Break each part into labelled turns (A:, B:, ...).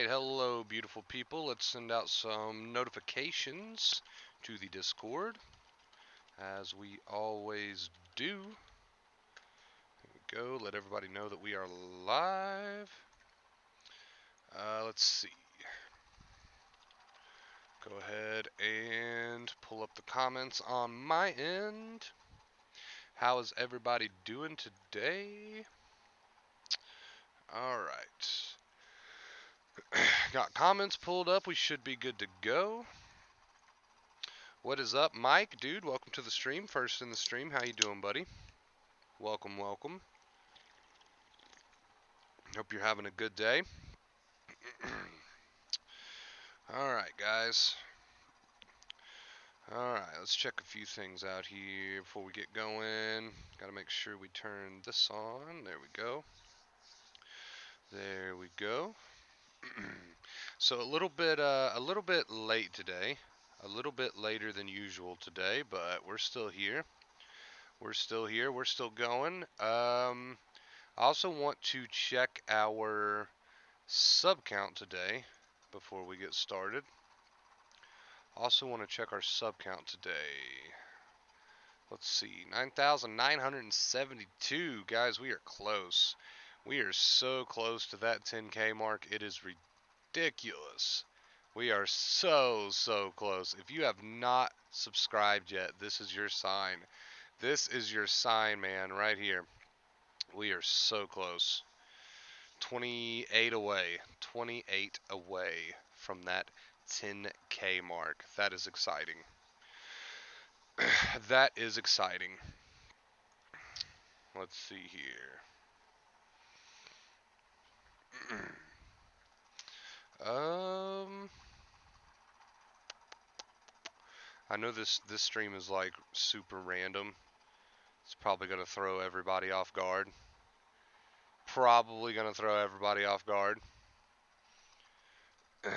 A: Alright, hello beautiful people. Let's send out some notifications to the Discord, as we always do. There we go, let everybody know that we are live. Let's see. Go ahead and pull up the comments on my end. How is everybody doing today? Alright. Got comments pulled up, we should be good to go. What is up, Mike? Dude, welcome to the stream. First in the stream. How you doing, buddy? Welcome, welcome. Hope you're having a good day. Alright, guys. Alright, let's check a few things out here before we get going. Gotta make sure we turn this on. There we go. There we go. So a little bit late today. A little bit later than usual today, but we're still here. We're still here. We're still going. I also want to check our sub count today before we get started. Also want to check our sub count today. Let's see, 9,972. Guys, we are close. We are so close to that 10K mark. It is ridiculous. We are so close. If you have not subscribed yet, this is your sign. This is your sign, man, right here. We are so close. 28 away. 28 away from that 10K mark. That is exciting. That is exciting. Let's see here. I know this stream is like super random. It's probably gonna throw everybody off guard. Probably gonna throw everybody off guard.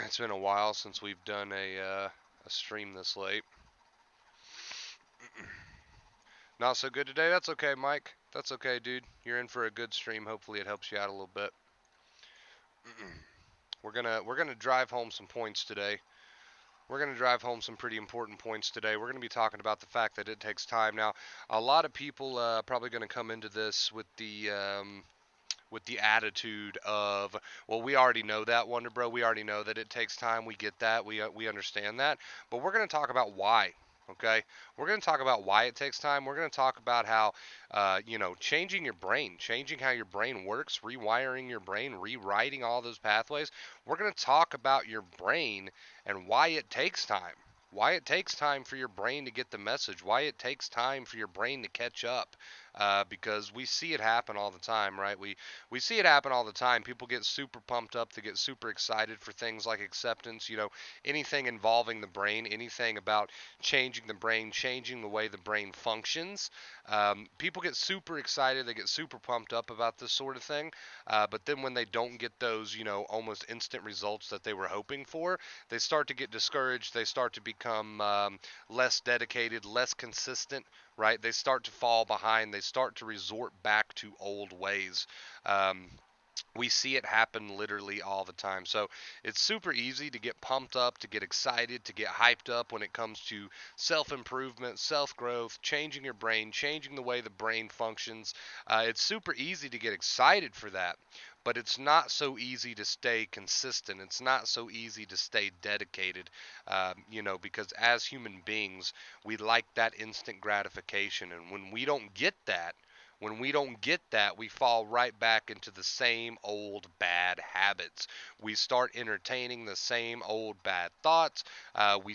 A: It's been a while since we've done a stream this late. Not so good today? That's okay, Mike. That's okay, dude. You're in for a good stream. Hopefully it helps you out a little bit. We're gonna drive home some points today. We're going to drive home some pretty important points today. We're going to be talking about the fact that it takes time. Now, a lot of people probably going to come into this with the attitude of, well, we already know that, Wonder Bro. We already know that it takes time. We get that. We understand that. But we're going to talk about why. Okay, we're going to talk about why it takes time. We're going to talk about how, changing your brain, changing how your brain works, rewiring your brain, rewriting all those pathways. We're going to talk about your brain and why it takes time. Why it takes time for your brain to get the message. Why it takes time for your brain to catch up. Because we see it happen all the time, right? We see it happen all the time. People get super pumped up. They get super excited for things like acceptance. Anything involving the brain, anything about changing the brain, changing the way the brain functions. People get super excited. They get super pumped up about this sort of thing. But then when they don't get those, almost instant results that they were hoping for, they start to get discouraged. They start to become less dedicated, less consistent, right? They start to fall behind. They start to resort back to old ways. We see it happen literally all the time. So it's super easy to get pumped up, to get excited, to get hyped up when it comes to self-improvement, self-growth, changing your brain, changing the way the brain functions. It's super easy to get excited for that. But it's not so easy to stay consistent. It's not so easy to stay dedicated, because as human beings, we like that instant gratification. And when we don't get that, we fall right back into the same old bad habits. We start entertaining the same old bad thoughts. We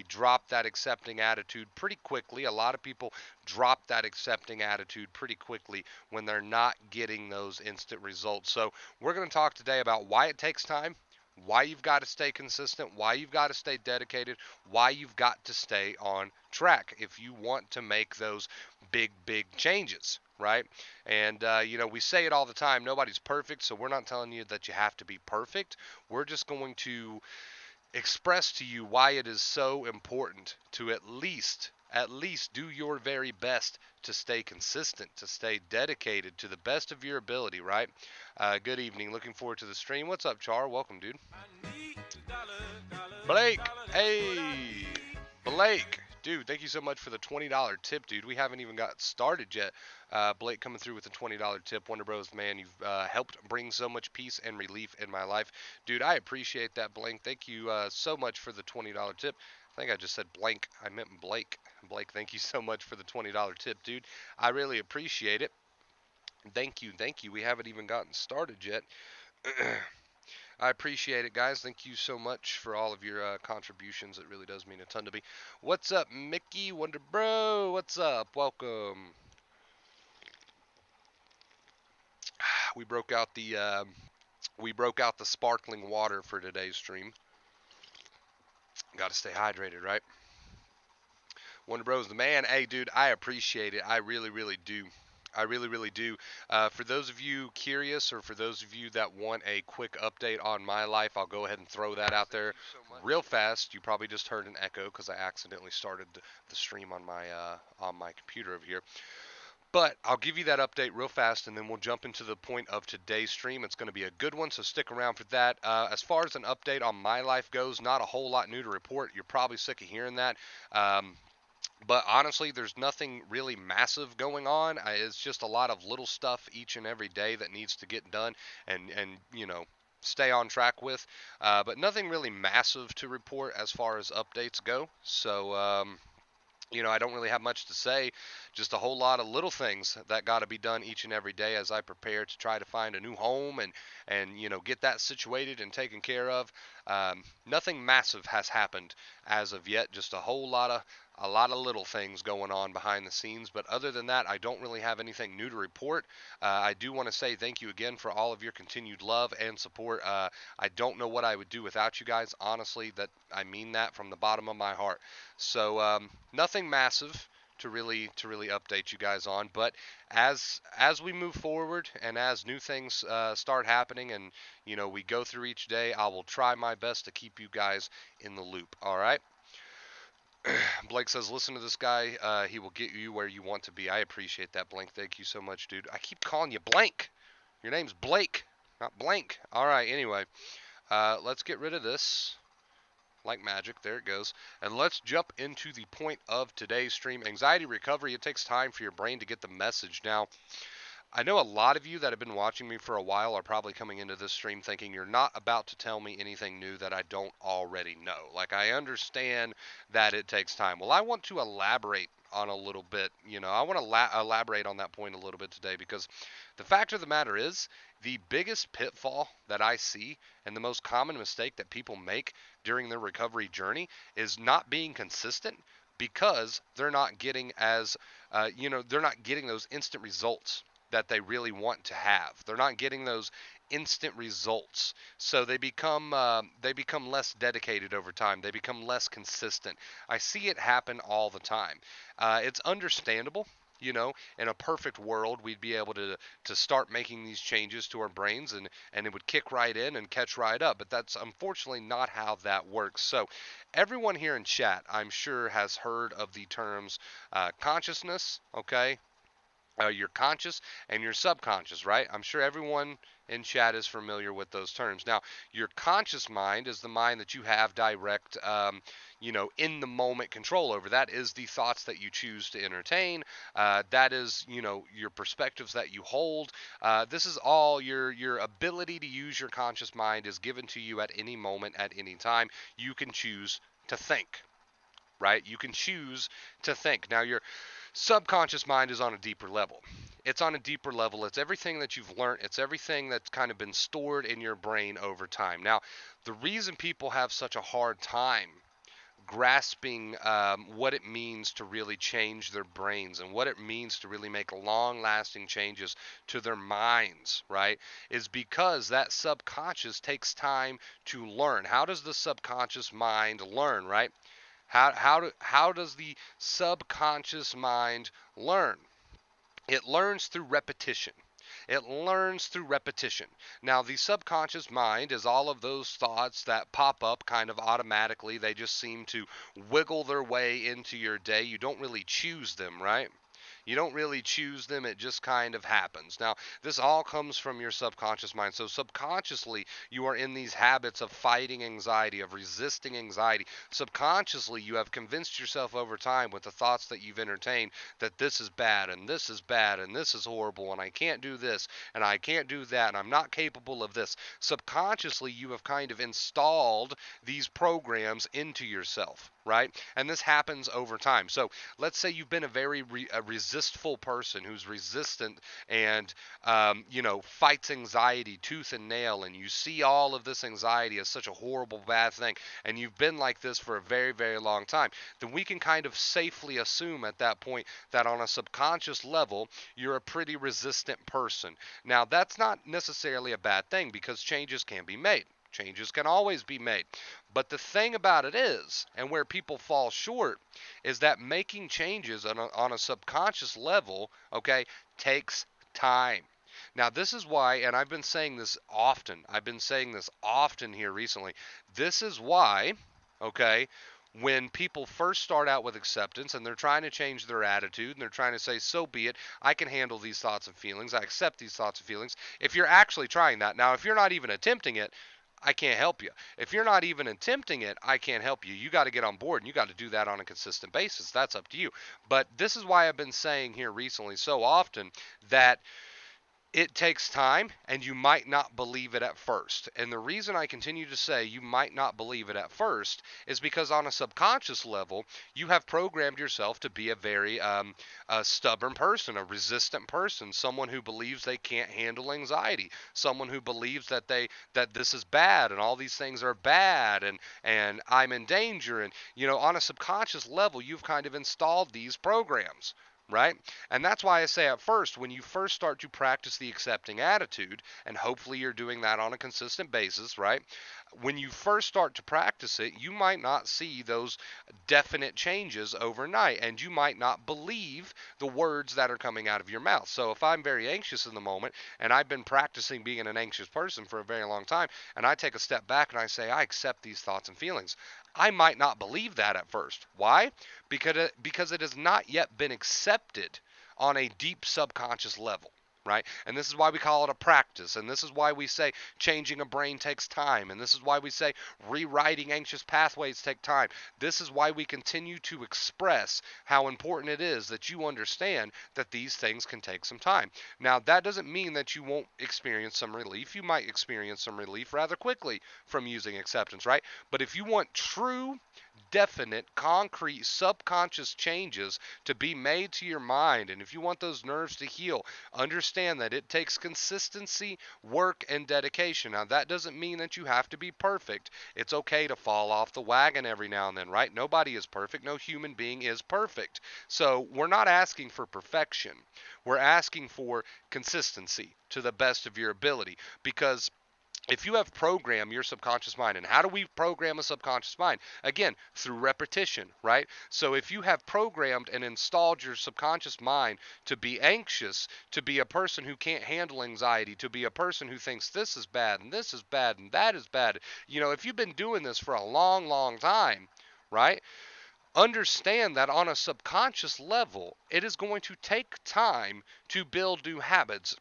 A: drop that accepting attitude pretty quickly. A lot of people drop that accepting attitude pretty quickly when they're not getting those instant results. So we're going to talk today about why it takes time, why you've got to stay consistent, why you've got to stay dedicated, why you've got to stay on track if you want to make those big changes, right? And, we say it all the time, nobody's perfect, so we're not telling you that you have to be perfect. We're just going to express to you why it is so important to at least at least do your very best to stay consistent, to stay dedicated to the best of your ability, right? Good evening. Looking forward to the stream. What's up, Char? Welcome, dude. Blake, hey, Blake, dude, thank you so much for the $20 tip, dude. We haven't even got started yet. Blake coming through with a $20 tip. Wonder Bros, man, you've helped bring so much peace and relief in my life, dude. I appreciate that, Blake. Thank you so much for the $20 tip. I think I just said blank. I meant Blake. Blake, thank you so much for the $20 tip, dude. I really appreciate it. Thank you, thank you. We haven't even gotten started yet. I appreciate it, guys. Thank you so much for all of your contributions. It really does mean a ton to me. What's up, Mickey Wonder Bro? What's up? Welcome. We broke out the sparkling water for today's stream. Got to stay hydrated, right? Wonder Bro's the man. Hey, dude, I appreciate it. I really, really do. I really, really do. For those of you curious, or for those of you that want a quick update on my life, I'll go ahead and throw that out there real fast. You probably just heard an echo because I accidentally started the stream on my computer over here. But I'll give you that update real fast, and then we'll jump into the point of today's stream. It's going to be a good one, so stick around for that. As far as an update on my life goes, not a whole lot new to report. You're probably sick of hearing that. But honestly, there's nothing really massive going on. It's just a lot of little stuff each and every day that needs to get done and stay on track with. But nothing really massive to report as far as updates go. So, I don't really have much to say. Just a whole lot of little things that got to be done each and every day as I prepare to try to find a new home and get that situated and taken care of. Nothing massive has happened as of yet. Just a lot of little things going on behind the scenes. But other than that, I don't really have anything new to report. I do want to say thank you again for all of your continued love and support. I don't know what I would do without you guys. Honestly, that I mean that from the bottom of my heart. So nothing massive to really update you guys on, but as we move forward and as new things start happening and we go through each day, I will try my best to keep you guys in the loop. All right. Blake says, listen to this guy. He will get you where you want to be. I appreciate that, Blank. Thank you so much, dude. I keep calling you Blank. Your name's Blake, not Blank. All right. Anyway, let's get rid of this. Like magic, there it goes. And let's jump into the point of today's stream. Anxiety recovery. It takes time for your brain to get the message. Now, I know a lot of you that have been watching me for a while are probably coming into this stream thinking you're not about to tell me anything new that I don't already know. Like, I understand that it takes time. Well, I want to elaborate on a little bit. I want to elaborate on that point a little bit today, because the fact of the matter is, the biggest pitfall that I see and the most common mistake that people make during their recovery journey is not being consistent, because they're not getting they're not getting those instant results that they really want to have. They're not getting those instant results, so they become less dedicated over time. They become less consistent. I see it happen all the time. It's understandable. In a perfect world, we'd be able to start making these changes to our brains, and it would kick right in and catch right up. But that's unfortunately not how that works. So everyone here in chat, I'm sure, has heard of the terms consciousness, okay? Your conscious and your subconscious, right? I'm sure everyone in chat is familiar with those terms. Now, your conscious mind is the mind that you have direct, in the moment control over. That is the thoughts that you choose to entertain. That is, your perspectives that you hold. This is all your ability to use your conscious mind is given to you at any moment, at any time. You can choose to think, right? You can choose to think. Now, your subconscious mind is on a deeper level. It's on a deeper level. It's everything that you've learned. It's everything that's kind of been stored in your brain over time. Now, the reason people have such a hard time grasping what it means to really change their brains and what it means to really make long-lasting changes to their minds, right, is because that subconscious takes time to learn. How does the subconscious mind learn, right? How does the subconscious mind learn? It learns through repetition. It learns through repetition. Now, the subconscious mind is all of those thoughts that pop up kind of automatically. They just seem to wiggle their way into your day. You don't really choose them, right? You don't really choose them, it just kind of happens. Now, this all comes from your subconscious mind. So, subconsciously, you are in these habits of fighting anxiety, of resisting anxiety. Subconsciously, you have convinced yourself over time with the thoughts that you've entertained that this is bad, and this is bad, and this is horrible, and I can't do this, and I can't do that, and I'm not capable of this. Subconsciously, you have kind of installed these programs into yourself, right? And this happens over time. So, let's say you've been a very resistful person who's resistant and fights anxiety tooth and nail, and you see all of this anxiety as such a horrible bad thing, and you've been like this for a very, very long time, then we can kind of safely assume at that point that on a subconscious level you're a pretty resistant person. Now, that's not necessarily a bad thing because changes can be made. Changes can always be made. But the thing about it is, and where people fall short, is that making changes on a subconscious level, okay, takes time. Now, this is why, and I've been saying this often here recently. This is why, okay, when people first start out with acceptance and they're trying to change their attitude and they're trying to say, so be it, I can handle these thoughts and feelings, I accept these thoughts and feelings. If you're actually trying that, now, if you're not even attempting it, I can't help you. If you're not even attempting it, I can't help you. You got to get on board and you got to do that on a consistent basis. That's up to you. But this is why I've been saying here recently so often that it takes time and you might not believe it at first. And the reason I continue to say you might not believe it at first is because on a subconscious level, you have programmed yourself to be a very a stubborn person, a resistant person, someone who believes they can't handle anxiety, someone who believes that this is bad and all these things are bad and I'm in danger. And on a subconscious level, you've kind of installed these programs, right? And that's why I say at first, when you first start to practice the accepting attitude, and hopefully you're doing that on a consistent basis, right? When you first start to practice it, you might not see those definite changes overnight, and you might not believe the words that are coming out of your mouth. So if I'm very anxious in the moment, and I've been practicing being an anxious person for a very long time, and I take a step back and I say, I accept these thoughts and feelings, I might not believe that at first. Why? Because it has not yet been accepted on a deep subconscious level, right? And this is why we call it a practice. And this is why we say changing a brain takes time. And this is why we say rewriting anxious pathways take time. This is why we continue to express how important it is that you understand that these things can take some time. Now, that doesn't mean that you won't experience some relief. You might experience some relief rather quickly from using acceptance, right? But if you want true, definite, concrete, subconscious changes to be made to your mind, and if you want those nerves to heal, understand that it takes consistency, work, and dedication. Now, that doesn't mean that you have to be perfect. It's okay to fall off the wagon every now and then, right? Nobody is perfect. No human being is perfect. So we're not asking for perfection. We're asking for consistency to the best of your ability, because if you have programmed your subconscious mind, and how do we program a subconscious mind? Again, through repetition, right? So if you have programmed and installed your subconscious mind to be anxious, to be a person who can't handle anxiety, to be a person who thinks this is bad and this is bad and that is bad, if you've been doing this for a long, long time, right? Understand that on a subconscious level, it is going to take time to build new habits.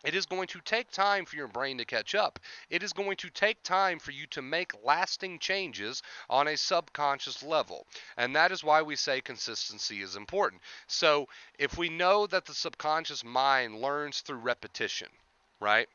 A: It is going to take time for your brain to catch up. It is going to take time for you to make lasting changes on a subconscious level. And that is why we say consistency is important. So if we know that the subconscious mind learns through repetition, right?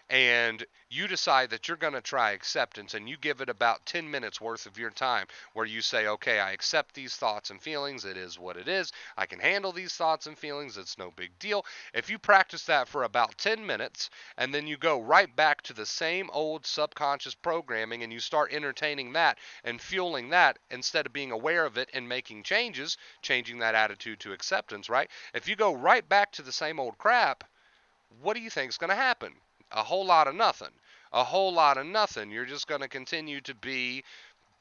A: And you decide that you're going to try acceptance, and you give it about 10 minutes worth of your time where you say, okay, I accept these thoughts and feelings. It is what it is. I can handle these thoughts and feelings. It's no big deal. If you practice that for about 10 minutes and then you go right back to the same old subconscious programming and you start entertaining that and fueling that instead of being aware of it and making changes, changing that attitude to acceptance, right? If you go right back to the same old crap, what do you think is going to happen? A whole lot of nothing. A whole lot of nothing. You're just going to continue to be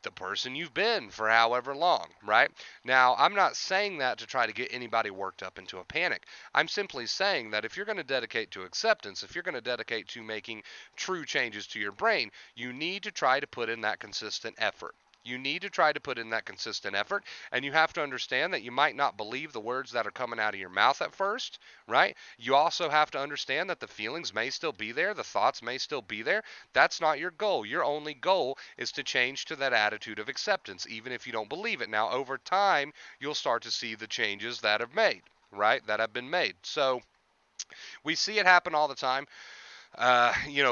A: the person you've been for however long, right? Now, I'm not saying that to try to get anybody worked up into a panic. I'm simply saying that if you're going to dedicate to acceptance, if you're going to dedicate to making true changes to your brain, you need to try to put in that consistent effort. You need to try to put in that consistent effort, and you have to understand that you might not believe the words that are coming out of your mouth at first, right? You also have to understand that the feelings may still be there, the thoughts may still be there. That's not your goal. Your only goal is to change to that attitude of acceptance, even if you don't believe it. Now, over time, you'll start to see the changes that have made, right? That have been made. So we see it happen all the time.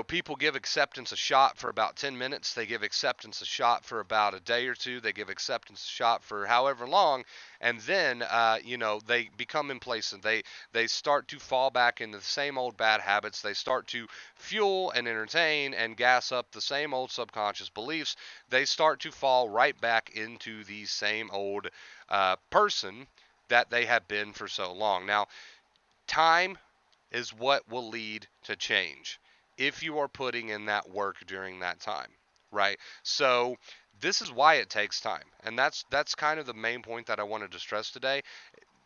A: People give acceptance a shot for about 10 minutes. They give acceptance a shot for about a day or two. They give acceptance a shot for however long. And then, they become complacent. They start to fall back into the same old bad habits. They start to fuel and entertain and gas up the same old subconscious beliefs. They start to fall right back into the same old person that they have been for so long. Now, time is what will lead to change if you are putting in that work during that time, right? So this is why it takes time. And that's kind of the main point that I wanted to stress today.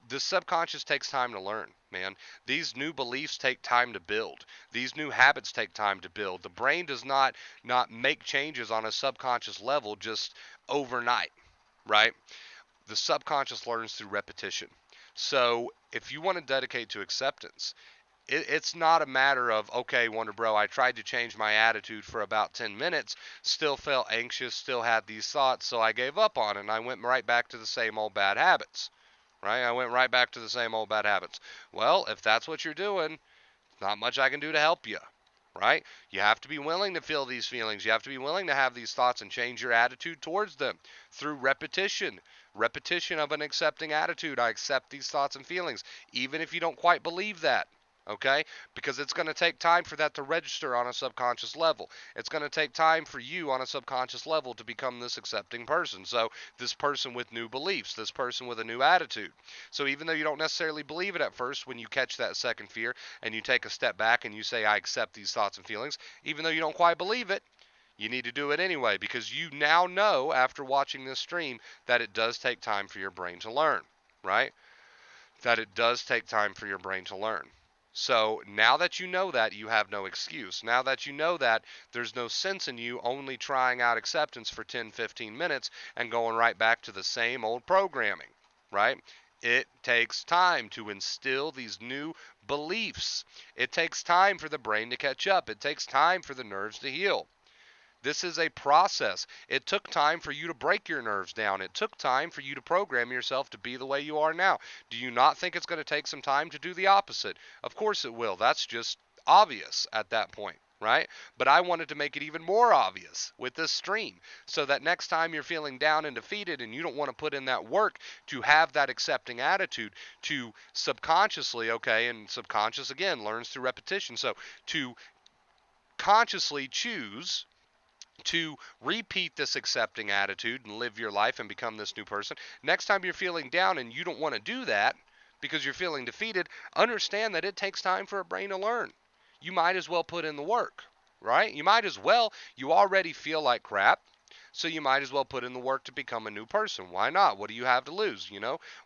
A: The subconscious takes time to learn, man. These new beliefs take time to build. These new habits take time to build. The brain does not make changes on a subconscious level just overnight, right? The subconscious learns through repetition. So if you want to dedicate to acceptance, it's not a matter of, okay, Wonder Bro, I tried to change my attitude for about 10 minutes, still felt anxious, still had these thoughts, so I gave up on it, and I went right back to the same old bad habits, right? I went right back to the same old bad habits. Well, if that's what you're doing, not much I can do to help you, right? You have to be willing to feel these feelings. You have to be willing to have these thoughts and change your attitude towards them through repetition. Repetition of an accepting attitude. I accept these thoughts and feelings, even if you don't quite believe that. Okay? Because it's going to take time for that to register on a subconscious level. It's going to take time for you on a subconscious level to become this accepting person. So, this person with new beliefs, this person with a new attitude. So, even though you don't necessarily believe it at first, when you catch that second fear and you take a step back and you say, I accept these thoughts and feelings, even though you don't quite believe it, you need to do it anyway, because you now know after watching this stream that it does take time for your brain to learn, right? That it does take time for your brain to learn. So now that you know that, you have no excuse. Now that you know that, there's no sense in you only trying out acceptance for 10, 15 minutes and going right back to the same old programming, right? It takes time to instill these new beliefs. It takes time for the brain to catch up. It takes time for the nerves to heal. This is a process. It took time for you to break your nerves down. It took time for you to program yourself to be the way you are now. Do you not think it's going to take some time to do the opposite? Of course it will. That's just obvious at that point, right? But I wanted to make it even more obvious with this stream so that next time you're feeling down and defeated and you don't want to put in that work to have that accepting attitude, to subconsciously, okay, and subconscious again learns through repetition. So to consciously choose to repeat this accepting attitude and live your life and become this new person. Next time you're feeling down and you don't want to do that because you're feeling defeated, understand that it takes time for a brain to learn. You might as well put in the work, right? You might as well. You already feel like crap. So you might as well put in the work to become a new person. Why not? What do you have to lose?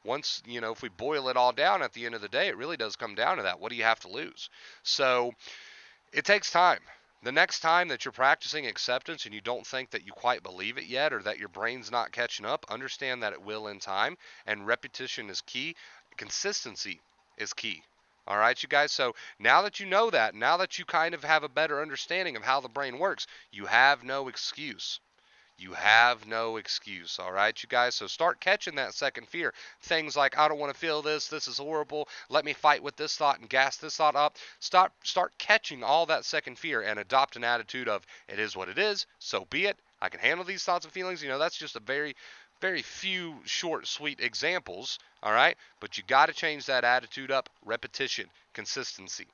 A: Once, if we boil it all down at the end of the day, it really does come down to that. What do you have to lose? So it takes time. The next time that you're practicing acceptance and you don't think that you quite believe it yet or that your brain's not catching up, understand that it will in time, and repetition is key. Consistency is key. All right, you guys. So now that you know that, now that you kind of have a better understanding of how the brain works, you have no excuse. You have no excuse, all right, you guys? So start catching that second fear. Things like, I don't want to feel this. This is horrible. Let me fight with this thought and gas this thought up. Start catching all that second fear and adopt an attitude of, it is what it is, so be it. I can handle these thoughts and feelings. That's just a very, very few short, sweet examples, all right? But you got to change that attitude up. Repetition, consistency,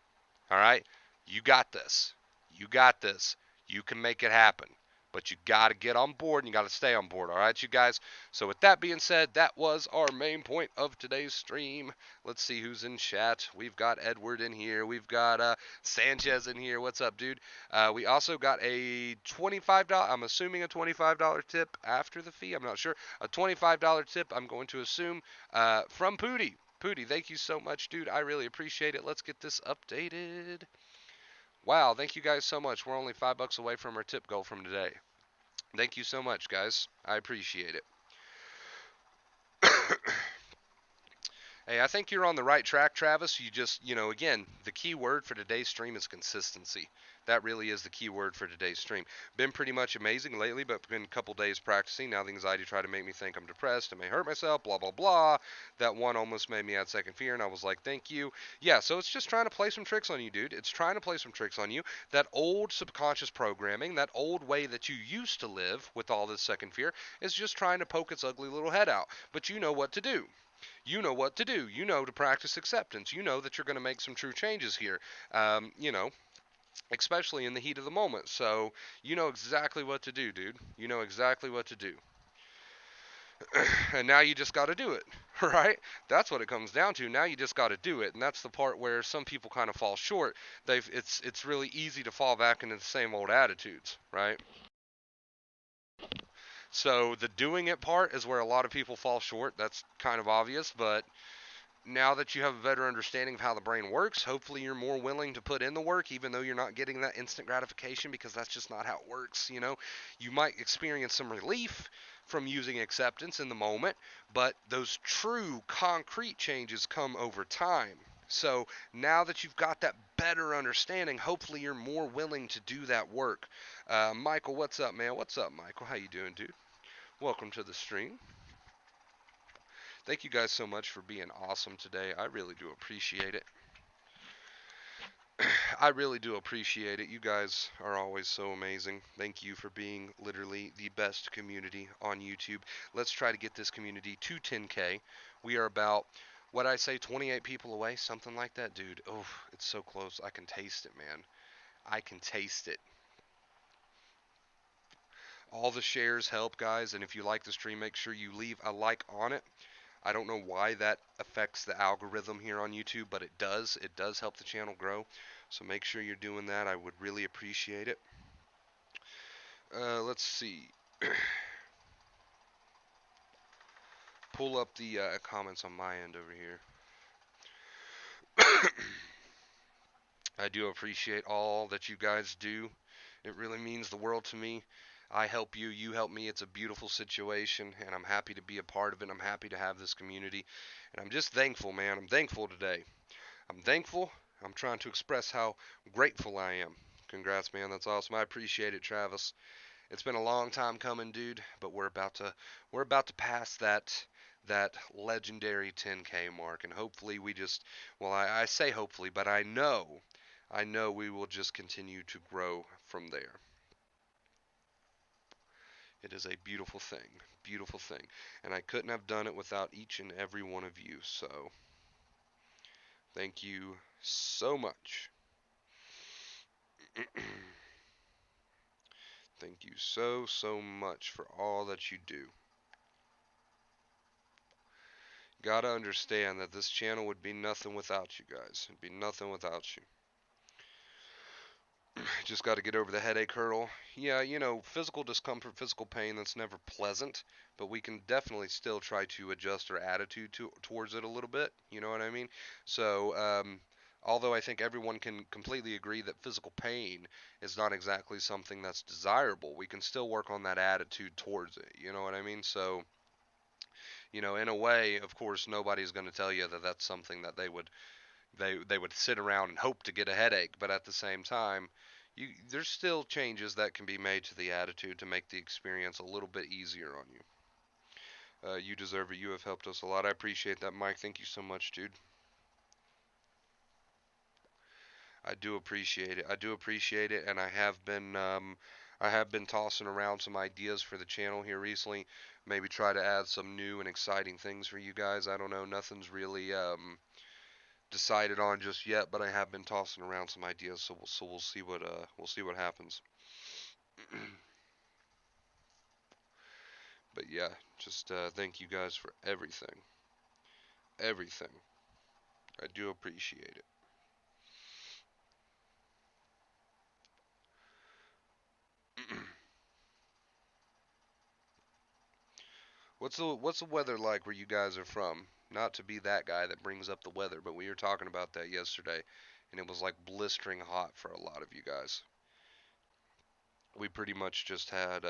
A: all right? You got this. You got this. You can make it happen. but you got to get on board and you got to stay on board. All right, you guys. So with that being said, that was our main point of today's stream. Let's see who's in chat. We've got Edward in here. We've got Sanchez in here. What's up, dude? We also got a $25, I'm assuming a $25 tip after the fee. I'm not sure. A $25 tip, I'm going to assume, from Pooty. Pooty, thank you so much, dude. I really appreciate it. Let's get this updated. Wow, thank you guys so much. We're only $5 away from our tip goal from today. Thank you so much, guys. I appreciate it. Hey, I think you're on the right track, Travis. You just, again, the key word for today's stream is consistency. That really is the key word for today's stream. Been pretty much amazing lately, but been a couple days practicing. Now the anxiety tried to make me think I'm depressed, I may hurt myself, blah, blah, blah. That one almost made me add second fear, and I was like, thank you. Yeah, so it's just trying to play some tricks on you, dude. It's trying to play some tricks on you. That old subconscious programming, that old way that you used to live with all this second fear, is just trying to poke its ugly little head out. But you know what to do. You know what to do. You know to practice acceptance. You know that you're going to make some true changes here. Especially in the heat of the moment. So you know exactly what to do, dude. You know exactly what to do. And now you just got to do it, right? That's what it comes down to. Now you just got to do it, and that's the part where some people kind of fall short. It's really easy to fall back into the same old attitudes, right? So the doing it part is where a lot of people fall short. That's kind of obvious, but now that you have a better understanding of how the brain works, hopefully you're more willing to put in the work, even though you're not getting that instant gratification, because that's just not how it works. You might experience some relief from using acceptance in the moment, but those true concrete changes come over time. So now that you've got that better understanding, hopefully you're more willing to do that work. Michael, what's up, man? What's up, Michael? How you doing, dude? Welcome to the stream. Thank you guys so much for being awesome today. I really do appreciate it. I really do appreciate it. You guys are always so amazing. Thank you for being literally the best community on YouTube. Let's try to get this community to 10K. We are about, what I say, 28 people away, something like that, dude. Oh, it's so close. I can taste it, man. I can taste it. All the shares help, guys, and if you like the stream, make sure you leave a like on it. I don't know why that affects the algorithm here on YouTube, but it does. It does help the channel grow. So make sure you're doing that. I would really appreciate it. Let's see. Pull up the comments on my end over here. I do appreciate all that you guys do. It really means the world to me. I help you, you help me. It's a beautiful situation, and I'm happy to be a part of it. I'm happy to have this community, and I'm just thankful, man. I'm thankful today. I'm thankful. I'm trying to express how grateful I am. Congrats, man. That's awesome. I appreciate it, Travis. It's been a long time coming, dude, but we're about to pass that legendary 10K mark, and hopefully we just, well, I say hopefully, but I know we will just continue to grow from there. It is a beautiful thing, and I couldn't have done it without each and every one of you. So thank you so much. Thank you so much for all that you do. Gotta understand that this channel would be nothing without you guys. It'd be nothing without you. Just got to get over the headache hurdle. Yeah, physical discomfort, physical pain, that's never pleasant, but we can definitely still try to adjust our attitude towards it a little bit. You know what I mean? So, although I think everyone can completely agree that physical pain is not exactly something that's desirable, we can still work on that attitude towards it. You know what I mean? So, in a way, of course, nobody's going to tell you that that's something that they would sit around and hope to get a headache, but at the same time, there's still changes that can be made to the attitude to make the experience a little bit easier on you. You deserve it. You have helped us a lot. I appreciate that, Mike. Thank you so much, dude. I do appreciate it. I do appreciate it, and I have been tossing around some ideas for the channel here recently. Maybe try to add some new and exciting things for you guys. I don't know. Nothing's really decided on just yet, but I have been tossing around some ideas, so we'll see what happens. yeah, just thank you guys for everything. Everything. I do appreciate it. What's the weather like where you guys are from? Not to be that guy that brings up the weather, but we were talking about that yesterday, and it was like blistering hot for a lot of you guys. We pretty much just had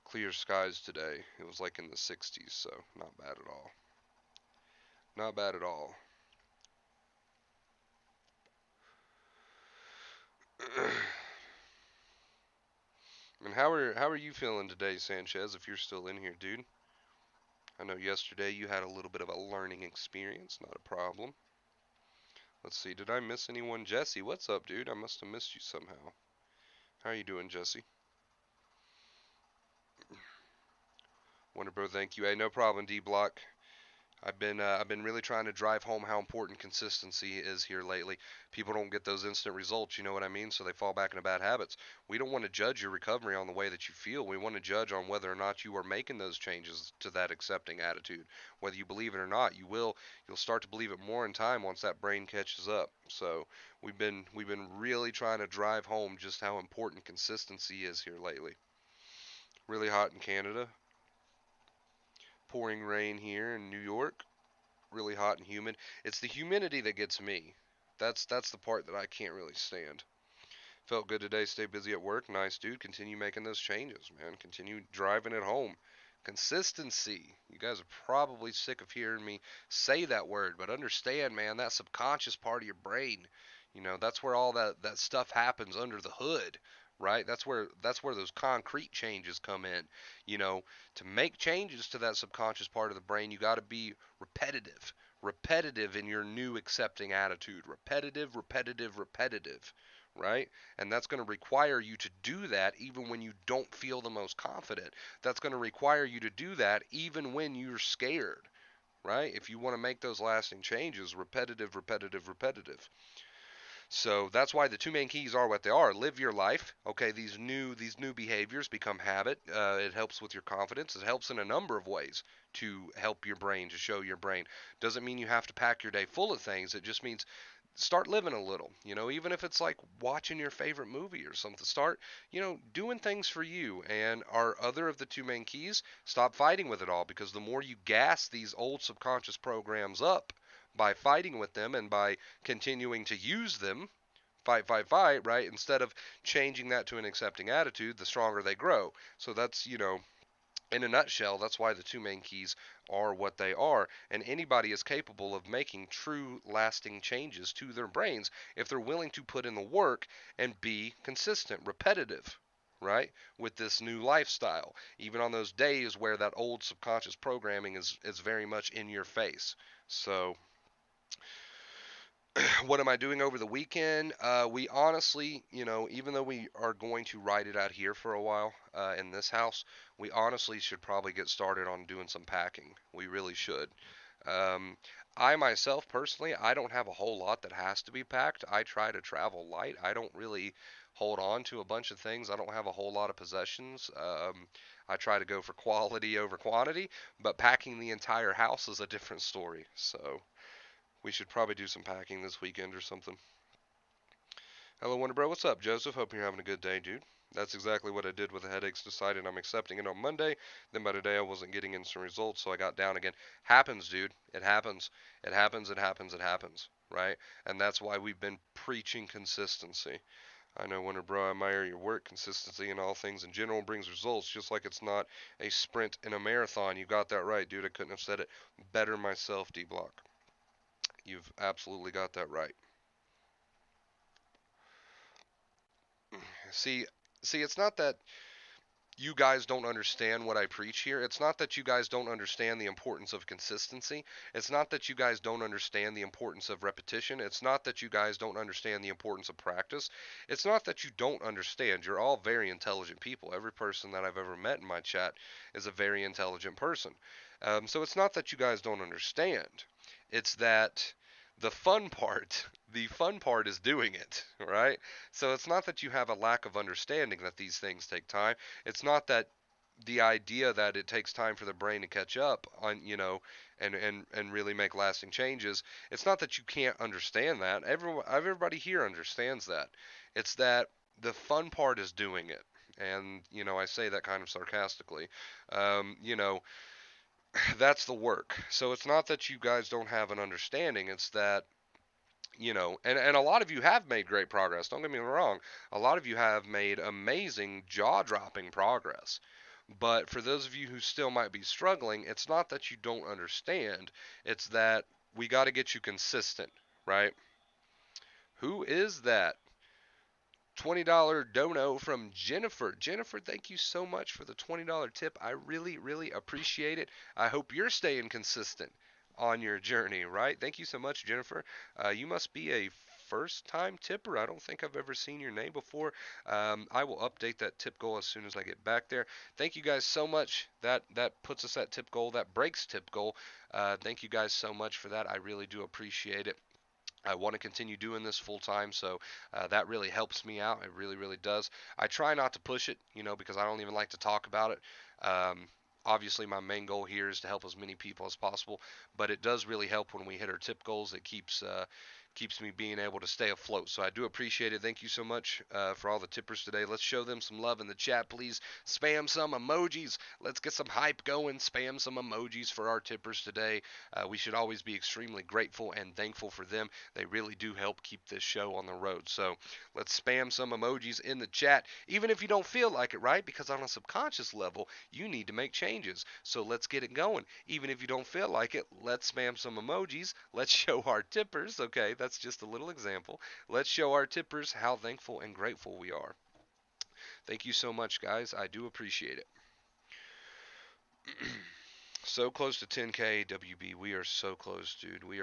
A: clear skies today. It was like in the 60s, so not bad at all. Not bad at all. And how are you feeling today, Sanchez? If you're still in here, dude. I know yesterday you had a little bit of a learning experience. Not a problem. Let's see. Did I miss anyone? Jesse, what's up, dude? I must have missed you somehow. How are you doing, Jesse? Wonder Bro, thank you. Hey, no problem, D Block. I've been really trying to drive home how important consistency is here lately. People don't get those instant results, you know what I mean? So they fall back into bad habits. We don't want to judge your recovery on the way that you feel. We want to judge on whether or not you are making those changes to that accepting attitude. Whether you believe it or not, you'll start to believe it more in time once that brain catches up. So we've been really trying to drive home just how important consistency is here lately. Really hot in Canada, pouring rain here in New York, really hot and humid. It's the humidity that gets me. That's the part that I can't really stand. Felt good today. Stay busy at work. Nice, dude. Continue making those changes, man. Continue driving it home. Consistency. You guys are probably sick of hearing me say that word, but understand, man, that subconscious part of your brain, that's where all that stuff happens under the hood, right? That's where those concrete changes come in. You know, to make changes to that subconscious part of the brain, you got to be repetitive. Repetitive in your new accepting attitude. Repetitive, repetitive, repetitive, right? And that's going to require you to do that even when you don't feel the most confident. That's going to require you to do that even when you're scared, right? If you want to make those lasting changes, repetitive, repetitive, repetitive. So that's why the two main keys are what they are. Live your life. Okay, these new behaviors become habit. It helps with your confidence. It helps in a number of ways to help your brain, to show your brain. Doesn't mean you have to pack your day full of things. It just means start living a little, even if it's like watching your favorite movie or something. Start, doing things for you. And our other of the two main keys, stop fighting with it all, because the more you gas these old subconscious programs up by fighting with them and by continuing to use them, fight, fight, fight, right? Instead of changing that to an accepting attitude, the stronger they grow. So that's, in a nutshell, that's why the two main keys are what they are. And anybody is capable of making true, lasting changes to their brains if they're willing to put in the work and be consistent, repetitive, right? With this new lifestyle, even on those days where that old subconscious programming is very much in your face. So, what am I doing over the weekend? We honestly, even though we are going to ride it out here for a while in this house, we honestly should probably get started on doing some packing. We really should. Um, I myself, personally, I don't have a whole lot that has to be packed. I try to travel light. I don't really hold on to a bunch of things. I don't have a whole lot of possessions. I try to go for quality over quantity, but packing the entire house is a different story. So. We should probably do some packing this weekend or something. Hello, Wonder Bro. What's up, Joseph? Hope you're having a good day, dude. That's exactly what I did with the headaches. Decided I'm accepting it on Monday. Then by today I wasn't getting instant results, so I got down again. Happens, dude. It happens. It happens. It happens. It happens. Right? And that's why we've been preaching consistency. I know, Wonder Bro, I admire your work. Consistency in all things in general brings results, just like it's not a sprint in a marathon. You got that right, dude. I couldn't have said it better myself, D Block. You've absolutely got that right. See, see, it's not that you guys don't understand what I preach here. It's not that you guys don't understand the importance of consistency. It's not that you guys don't understand the importance of repetition. It's not that you guys don't understand the importance of practice. It's not that you don't understand. You're all very intelligent people. Every person that I've ever met in my chat is a very intelligent person. So it's not that you guys don't understand. It's that the fun part is doing it, right? So it's not that you have a lack of understanding that these things take time. It's not that the idea that it takes time for the brain to catch up on, and really make lasting changes. It's not that you can't understand that. Everybody here understands that. It's that the fun part is doing it. And, I say that kind of sarcastically. Um, you know, that's the work. So it's not that you guys don't have an understanding. It's that, and a lot of you have made great progress. Don't get me wrong. A lot of you have made amazing, jaw dropping progress. But for those of you who still might be struggling, it's not that you don't understand, it's that we got to get you consistent, right? Who is that? $20 dono from Jennifer. Jennifer, thank you so much for the $20 tip. I really, really appreciate it. I hope you're staying consistent on your journey, right? Thank you so much, Jennifer. You must be a first time tipper. I don't think I've ever seen your name before. I will update that tip goal as soon as I get back there. Thank you guys so much. That puts us at tip goal. That breaks tip goal. Thank you guys so much for that. I really do appreciate it. I want to continue doing this full time, so that really helps me out. It really, really does. I try not to push it, because I don't even like to talk about it. Um, Obviously, my main goal here is to help as many people as possible, but it does really help when we hit our tip goals. It keeps me being able to stay afloat. So I do appreciate it. Thank you so much for all the tippers today. Let's show them some love in the chat, please. Spam some emojis. Let's get some hype going. Spam some emojis for our tippers today. We should always be extremely grateful and thankful for them. They really do help keep this show on the road. So let's spam some emojis in the chat, even if you don't feel like it, right? Because on a subconscious level, you need to make changes. So let's get it going. Even if you don't feel like it, let's spam some emojis. Let's show our tippers, okay? That's just a little example. Let's show our tippers how thankful and grateful we are. Thank you so much, guys. I do appreciate it. So close to 10K WB. We are so close, dude. We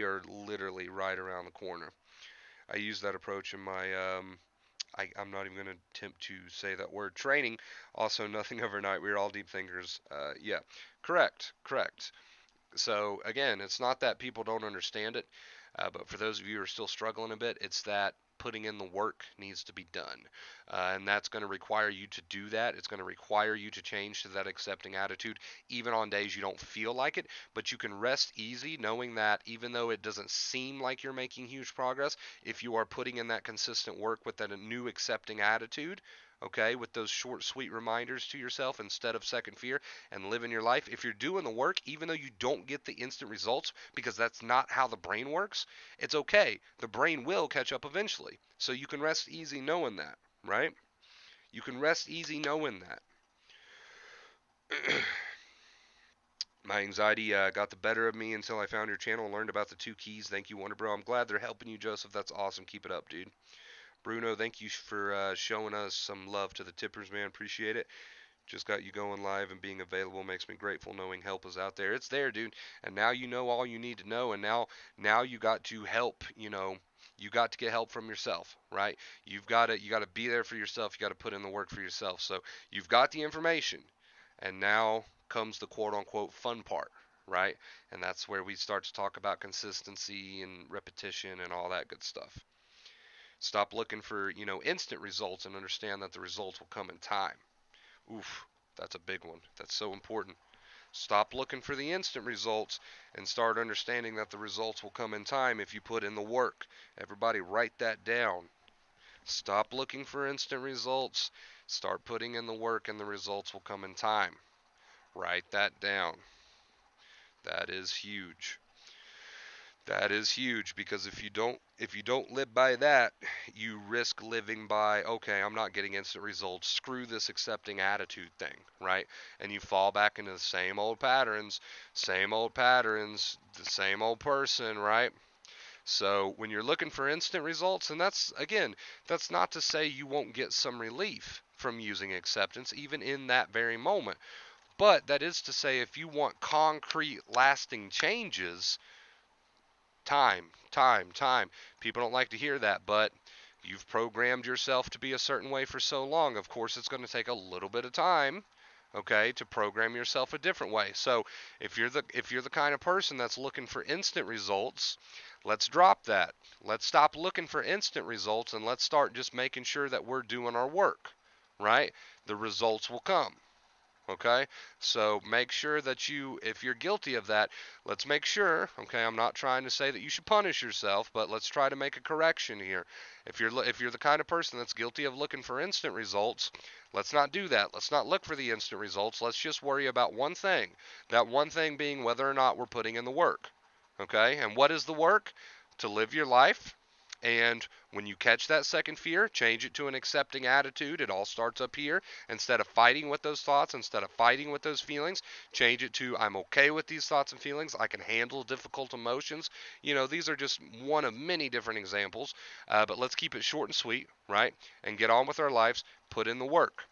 A: are literally right around the corner. I use that approach in my I'm not even going to attempt to say that word, training. Also, nothing overnight. We're all deep thinkers. Yeah, correct. So again, it's not that people don't understand it, but for those of you who are still struggling a bit, it's that putting in the work needs to be done. And that's going to require you to do that. It's going to require you to change to that accepting attitude, even on days you don't feel like it. But you can rest easy knowing that even though it doesn't seem like you're making huge progress, if you are putting in that consistent work with that new accepting attitude, okay, with those short, sweet reminders to yourself instead of second fear and living your life. If you're doing the work, even though you don't get the instant results, because that's not how the brain works, it's okay. The brain will catch up eventually. So you can rest easy knowing that, right? You can rest easy knowing that. My anxiety got the better of me until I found your channel and learned about the two keys. Thank you, Wonder Bro. I'm glad they're helping you, Joseph. That's awesome. Keep it up, dude. Bruno, thank you for showing us some love to the tippers, man. Appreciate it. Just got you going live and being available makes me grateful knowing help is out there. It's there, dude. And now you know all you need to know, and now you got to help, you got to get help from yourself, right? You got to be there for yourself. You got to put in the work for yourself. So you've got the information, and now comes the quote unquote fun part, right? And that's where we start to talk about consistency and repetition and all that good stuff. Stop looking for, instant results and understand that the results will come in time. Oof, that's a big one. That's so important. Stop looking for the instant results and start understanding that the results will come in time if you put in the work. Everybody write that down. Stop looking for instant results. Start putting in the work and the results will come in time. Write that down. That is huge. That is huge because if you don't live by that, you risk living by, okay, I'm not getting instant results. Screw this accepting attitude thing, right? And you fall back into the same old patterns, the same old person, right? So when you're looking for instant results, and that's not to say you won't get some relief from using acceptance even in that very moment. But that is to say if you want concrete lasting changes, time. People don't like to hear that, but you've programmed yourself to be a certain way for so long. Of course, it's going to take a little bit of time, okay, to program yourself a different way. So, if you're the kind of person that's looking for instant results, let's drop that. Let's stop looking for instant results and let's start just making sure that we're doing our work, right? The results will come. Okay, so make sure that if you're guilty of that, let's make sure. Okay, I'm not trying to say that you should punish yourself, but let's try to make a correction here. If you're the kind of person that's guilty of looking for instant results, let's not do that. Let's not look for the instant results. Let's just worry about one thing. That one thing being whether or not we're putting in the work. Okay, and what is the work? To live your life. And when you catch that second fear, change it to an accepting attitude. It all starts up here. Instead of fighting with those thoughts, instead of fighting with those feelings, change it to I'm okay with these thoughts and feelings. I can handle difficult emotions. These are just one of many different examples. But let's keep it short and sweet, right? And get on with our lives. Put in the work.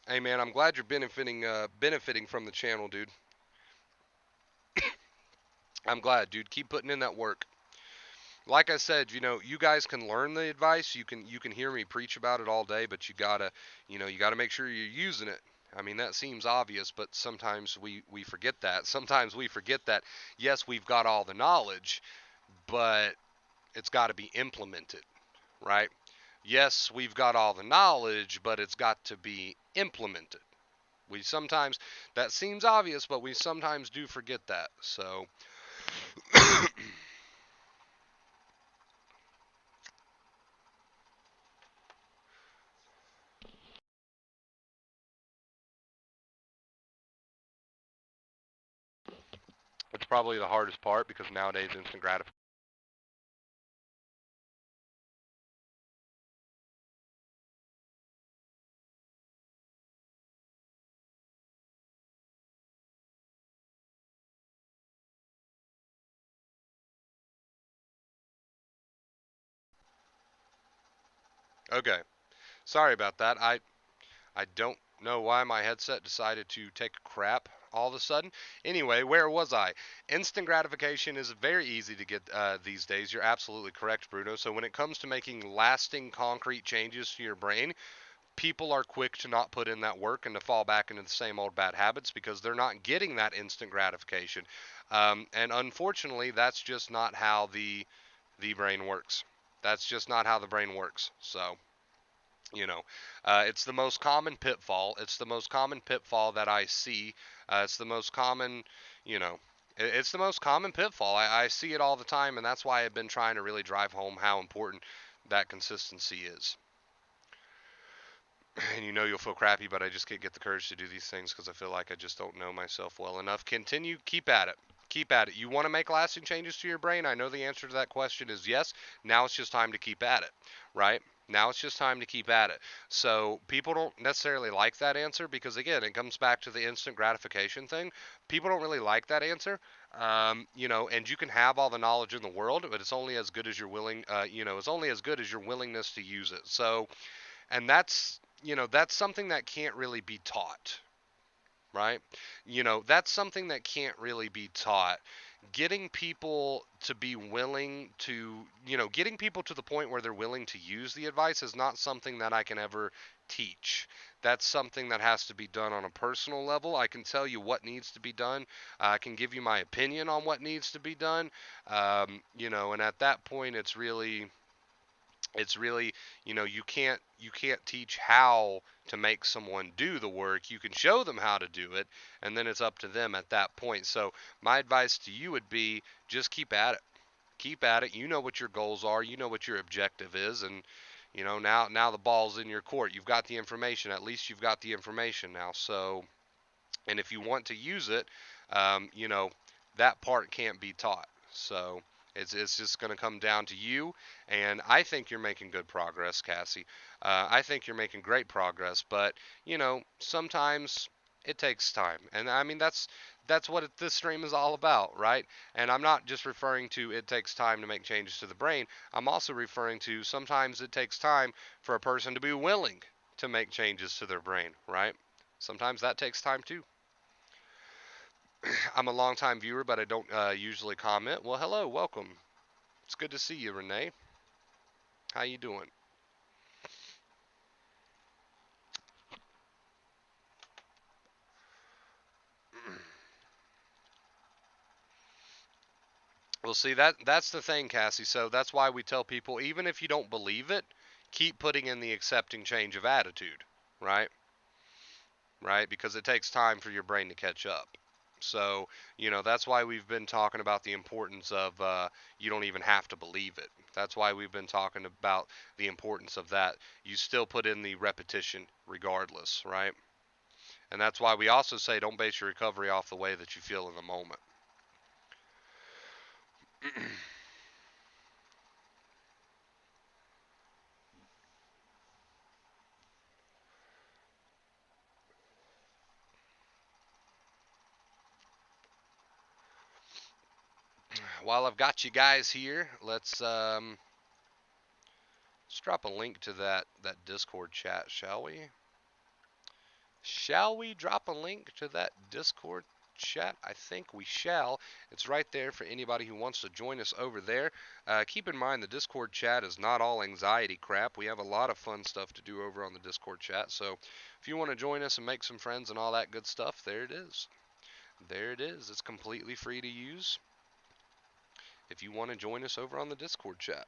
A: Hey man, I'm glad you're benefiting from the channel, dude. I'm glad, dude. Keep putting in that work. Like I said, you guys can learn the advice. You can hear me preach about it all day, but you gotta make sure you're using it. I mean, that seems obvious, but sometimes we forget that. Sometimes we forget that. Yes, we've got all the knowledge, but it's got to be implemented, right? Yes, we've got all the knowledge, but it's got to be implemented. We sometimes that seems obvious, but we sometimes do forget that. So it's probably the hardest part because nowadays instant gratification. Okay, sorry about that. I don't know why my headset decided to take a crap all of a sudden. Anyway, where was I? Instant gratification is very easy to get these days. You're absolutely correct, Bruno. So when it comes to making lasting, concrete changes to your brain, people are quick to not put in that work and to fall back into the same old bad habits because they're not getting that instant gratification. And unfortunately, that's just not how the brain works. That's just not how the brain works. So you know it's the most common pitfall. It's the most common pitfall that I see. It's the most common you know it's the most common pitfall. I see it all the time, and that's why I've been trying to really drive home how important that consistency is. And you'll feel crappy, but I just can't get the courage to do these things because I feel like I just don't know myself well enough. Continue, keep at it. Keep at it. You want to make lasting changes to your brain? I know the answer to that question is yes. Now it's just time to keep at it, right? Now it's just time to keep at it. So people don't necessarily like that answer because, again, it comes back to the instant gratification thing. People don't really like that answer. And you can have all the knowledge in the world, but it's only as good as it's only as good as your willingness to use it. So, and that's something that can't really be taught, right? That's something that can't really be taught. Getting people to be willing to, getting people to the point where they're willing to use the advice is not something that I can ever teach. That's something that has to be done on a personal level. I can tell you what needs to be done. I can give you my opinion on what needs to be done. And at that point, it's really you can't teach how to make someone do the work. You can show them how to do it, and then it's up to them at that point. So my advice to you would be just keep at it. Keep at it. You know what your goals are, you know what your objective is, and now the ball's in your court. You've got the information. At least you've got the information now. So, and if you want to use it, um, you know that part can't be taught. So it's just going to come down to you. And I think you're making good progress, Cassie. I think you're making great progress, but sometimes it takes time. And I mean that's what this stream is all about, right? And I'm not just referring to it takes time to make changes to the brain. I'm also referring to sometimes it takes time for a person to be willing to make changes to their brain, right? Sometimes that takes time too. I'm a longtime viewer, but I don't usually comment. Well, hello, welcome. It's good to see you, Renee. How you doing? Well, see, that's the thing, Cassie. So that's why we tell people, even if you don't believe it, keep putting in the accepting change of attitude, right? Right? Because it takes time for your brain to catch up. So, that's why we've been talking about the importance of you don't even have to believe it. That's why we've been talking about the importance of that. You still put in the repetition regardless, right? And that's why we also say don't base your recovery off the way that you feel in the moment. While I've got you guys here, let's drop a link to that Discord chat, shall we? Shall we drop a link to that Discord chat? I think we shall. It's right there for anybody who wants to join us over there. Keep in mind the Discord chat is not all anxiety crap. We have a lot of fun stuff to do over on the Discord chat. So if you want to join us and make some friends and all that good stuff, there it is. There it is. It's completely free to use if you want to join us over on the Discord chat.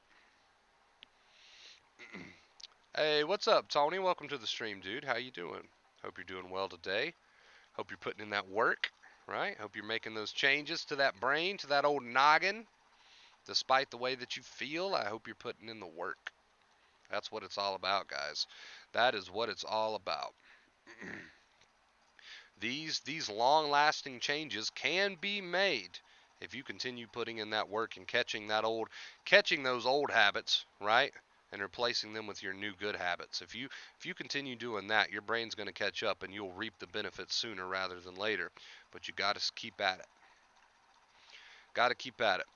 A: Hey, what's up, Tony? Welcome to the stream, dude. How you doing? Hope you're doing well today. Hope you're putting in that work, right? Hope you're making those changes to that brain, to that old noggin. Despite the way that you feel, I hope you're putting in the work. That's what it's all about, guys. That is what it's all about. These long-lasting changes can be made if you continue putting in that work and catching those old habits, right? And replacing them with your new good habits. If you continue doing that, your brain's going to catch up and you'll reap the benefits sooner rather than later. But you got to keep at it. Got to keep at it.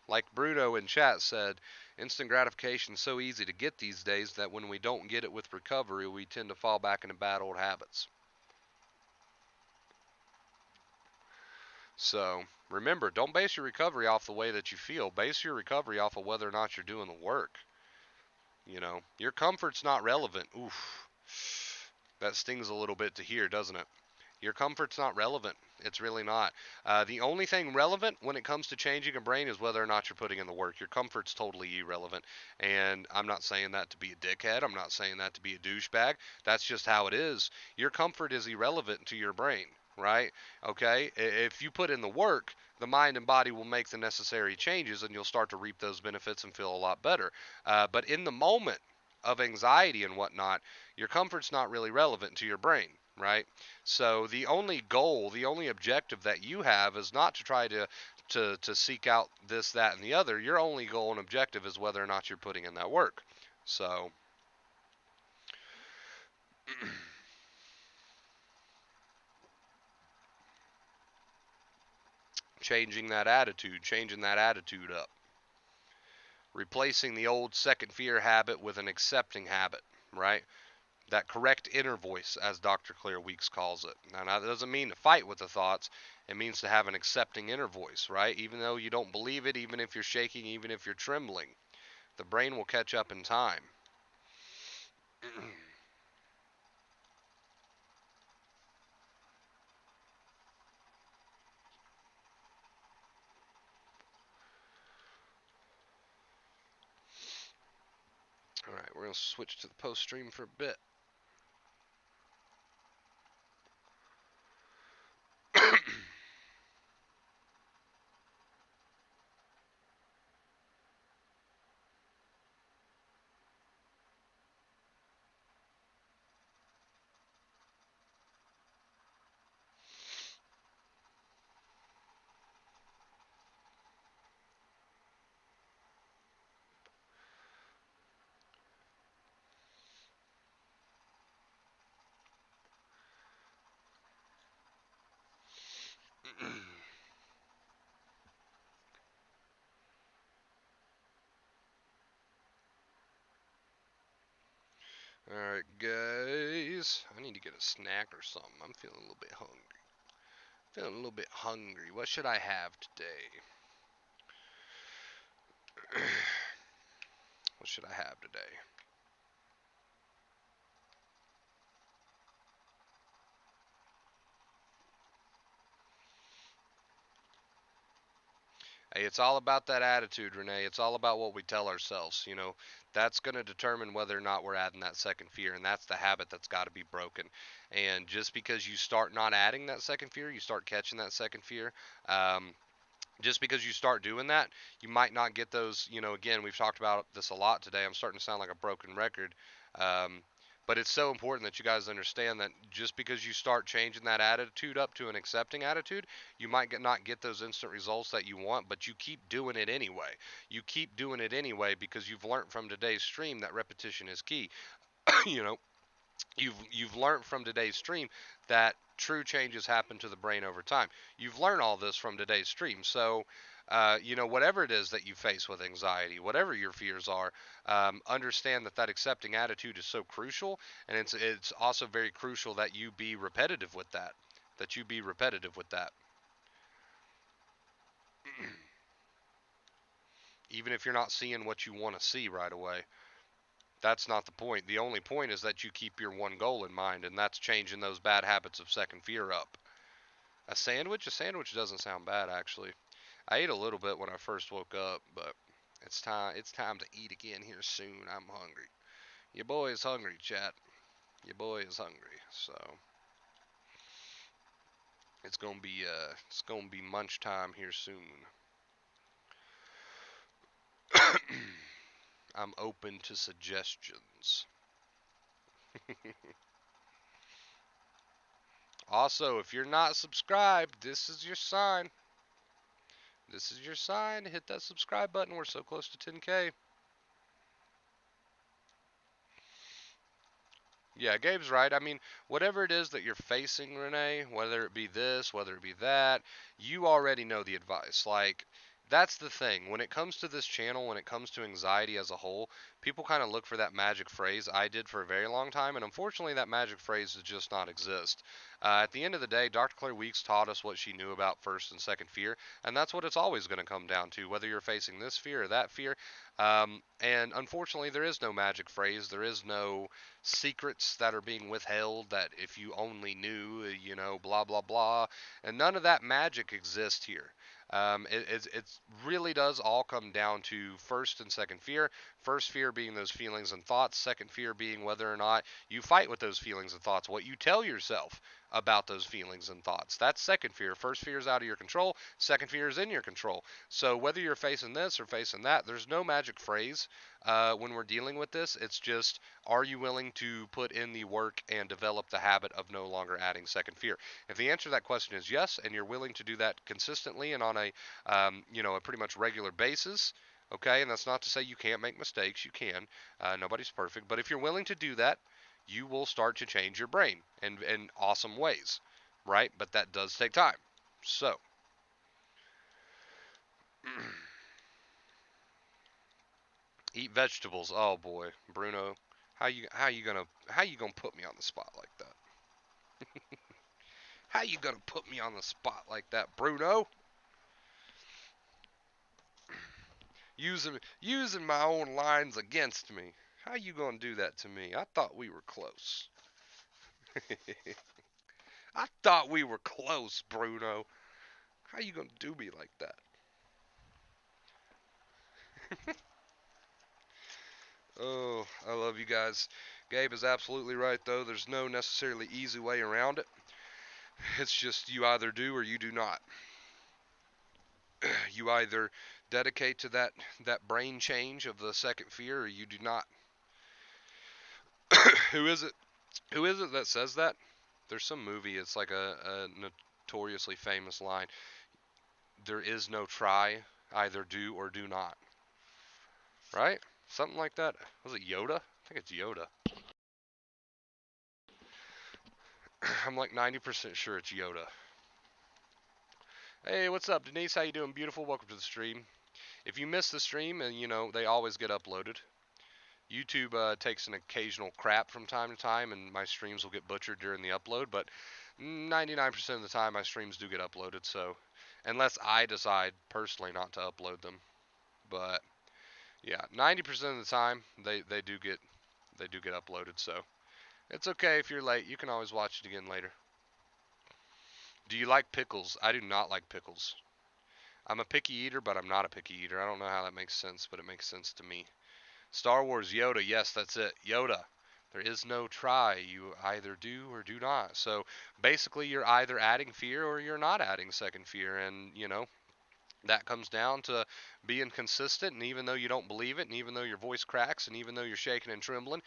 A: Like Bruno in chat said, instant gratification is so easy to get these days that when we don't get it with recovery, we tend to fall back into bad old habits. So remember, don't base your recovery off the way that you feel. Base your recovery off of whether or not you're doing the work. Your comfort's not relevant. Oof. That stings a little bit to hear, doesn't it? Your comfort's not relevant. It's really not. The only thing relevant when it comes to changing a brain is whether or not you're putting in the work. Your comfort's totally irrelevant. And I'm not saying that to be a dickhead. I'm not saying that to be a douchebag. That's just how it is. Your comfort is irrelevant to your brain, right? Okay? If you put in the work, the mind and body will make the necessary changes and you'll start to reap those benefits and feel a lot better. But in the moment of anxiety and whatnot, your comfort's not really relevant to your brain, right? So the only goal, the only objective that you have is not to try to seek out this, that, and the other. Your only goal and objective is whether or not you're putting in that work. So changing that attitude up. Replacing the old second fear habit with an accepting habit, right? That correct inner voice, as Dr. Claire Weeks calls it. Now, that doesn't mean to fight with the thoughts. It means to have an accepting inner voice, right? Even though you don't believe it, even if you're shaking, even if you're trembling, the brain will catch up in time. All right, we're going to switch to the post stream for a bit. Alright, guys. I need to get a snack or something. I'm feeling a little bit hungry. What should I have today? What should I have today? Hey, it's all about that attitude, Renee. It's all about what we tell ourselves. That's going to determine whether or not we're adding that second fear, and that's the habit that's got to be broken. And just because you start not adding that second fear, you start catching that second fear. Um, just because you start doing that, you might not get those. Again, we've talked about this a lot today. I'm starting to sound like a broken record. Um, but it's so important that you guys understand that just because you start changing that attitude up to an accepting attitude, you might not get those instant results that you want, but you keep doing it anyway. You keep doing it anyway because you've learned from today's stream that repetition is key. you know, you've learned from today's stream that true changes happen to the brain over time. You've learned all this from today's stream. So, whatever it is that you face with anxiety, whatever your fears are, understand that accepting attitude is so crucial, and it's also very crucial that you be repetitive with that. That you be repetitive with that, even if you're not seeing what you want to see right away. That's not the point. The only point is that you keep your one goal in mind, and that's changing those bad habits of second fear up. A sandwich? A sandwich doesn't sound bad actually. I ate a little bit when I first woke up, but it's time to eat again here soon. I'm hungry. Your boy is hungry, chat. Your boy is hungry. So it's gonna be munch time here soon. I'm open to suggestions. Also, if you're not subscribed, this is your sign. This is your sign. Hit that subscribe button. We're so close to 10K. Yeah, Gabe's right. I mean, whatever it is that you're facing, Renee, whether it be this, whether it be that, you already know the advice. Like, that's the thing. When it comes to this channel, when it comes to anxiety as a whole, people kind of look for that magic phrase. I did for a very long time, and unfortunately, that magic phrase does just not exist. At the end of the day, Dr. Claire Weeks taught us what she knew about first and second fear, and that's what it's always going to come down to, whether you're facing this fear or that fear. And unfortunately, there is no magic phrase. There is no secrets that are being withheld that if you only knew, blah, blah, blah. And none of that magic exists here. It really does all come down to first and second fear. First fear being those feelings and thoughts. Second fear being whether or not you fight with those feelings and thoughts, what you tell yourself about those feelings and thoughts. That's second fear. First fear is out of your control. Second fear is in your control. So whether you're facing this or facing that, there's no magic phrase when we're dealing with this. It's just, are you willing to put in the work and develop the habit of no longer adding second fear? If the answer to that question is yes, and you're willing to do that consistently and on a pretty much regular basis, okay, and that's not to say you can't make mistakes. You can. Nobody's perfect. But if you're willing to do that, you will start to change your brain in awesome ways, right? But that does take time. So, eat vegetables. Oh boy, Bruno, how you gonna put me on the spot like that? How you gonna put me on the spot like that, Bruno? Using my own lines against me. How you gonna do that to me? I thought we were close. I thought we were close, Bruno. How you gonna do me like that? Oh, I love you guys. Gabe is absolutely right, though. There's no necessarily easy way around it. It's just you either do or you do not. You either dedicate to that brain change of the second fear, or you do not. Who is it? Who is it that says that? There's some movie. It's like a notoriously famous line. There is no try. Either do or do not. Right? Something like that. Was it Yoda? I think it's Yoda. I'm like 90% sure it's Yoda. Hey, what's up, Denise? How you doing? Beautiful. Welcome to the stream. If you miss the stream, and they always get uploaded. YouTube takes an occasional crap from time to time, and my streams will get butchered during the upload. But 99% of the time, my streams do get uploaded. So, unless I decide personally not to upload them, but yeah, 90% of the time they do get uploaded. So it's okay if you're late. You can always watch it again later. Do you like pickles? I do not like pickles. I'm a picky eater, but I'm not a picky eater. I don't know how that makes sense, but it makes sense to me. Star Wars Yoda, yes, that's it. Yoda. There is no try. You either do or do not. So basically, you're either adding fear or you're not adding second fear. And, that comes down to being consistent. And even though you don't believe it, and even though your voice cracks, and even though you're shaking and trembling,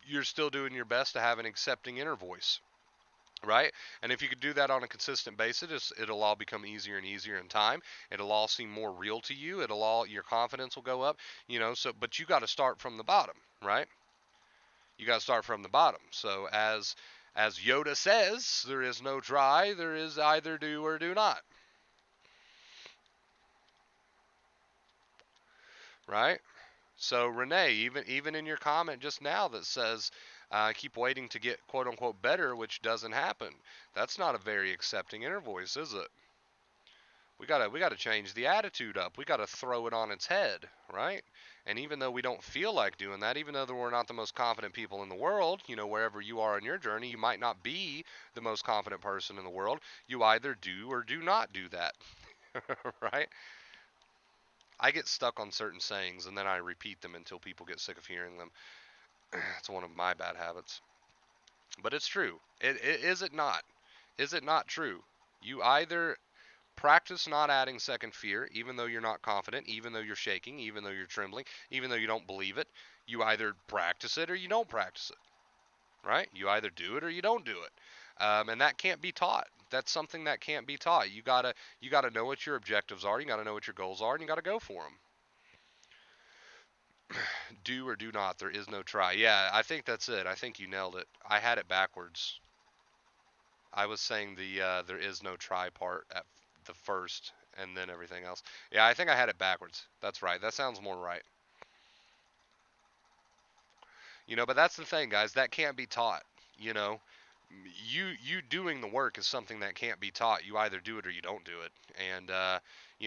A: you're still doing your best to have an accepting inner voice. Right? And if you could do that on a consistent basis, it'll all become easier and easier in time. It'll all seem more real to you. Your confidence will go up, but you got to start from the bottom, right? You got to start from the bottom. So as Yoda says, there is no try, there is either do or do not, right? So Renee, even in your comment just now that says keep waiting to get quote unquote better, which doesn't happen. That's not a very accepting inner voice, is it? We gotta change the attitude up. We gotta throw it on its head, right? And even though we don't feel like doing that, even though we're not the most confident people in the world, wherever you are in your journey, you might not be the most confident person in the world. You either do or do not do that, right? I get stuck on certain sayings and then I repeat them until people get sick of hearing them. It's one of my bad habits. But it's true. Is it not? Is it not true? You either practice not adding second fear, even though you're not confident, even though you're shaking, even though you're trembling, even though you don't believe it. You either practice it or you don't practice it, right? You either do it or you don't do it, and that can't be taught. That's something that can't be taught. You gotta know what your objectives are. You gotta know what your goals are, and you gotta go for them. Do or do not. There is no try. Yeah, I think that's it. I think you nailed it. I had it backwards. I was saying the there is no try part at the first, and then everything else. Yeah, I think I had it backwards. That's right. That sounds more right. But that's the thing, guys. That can't be taught. You know, you doing the work is something that can't be taught. You either do it or you don't do it. And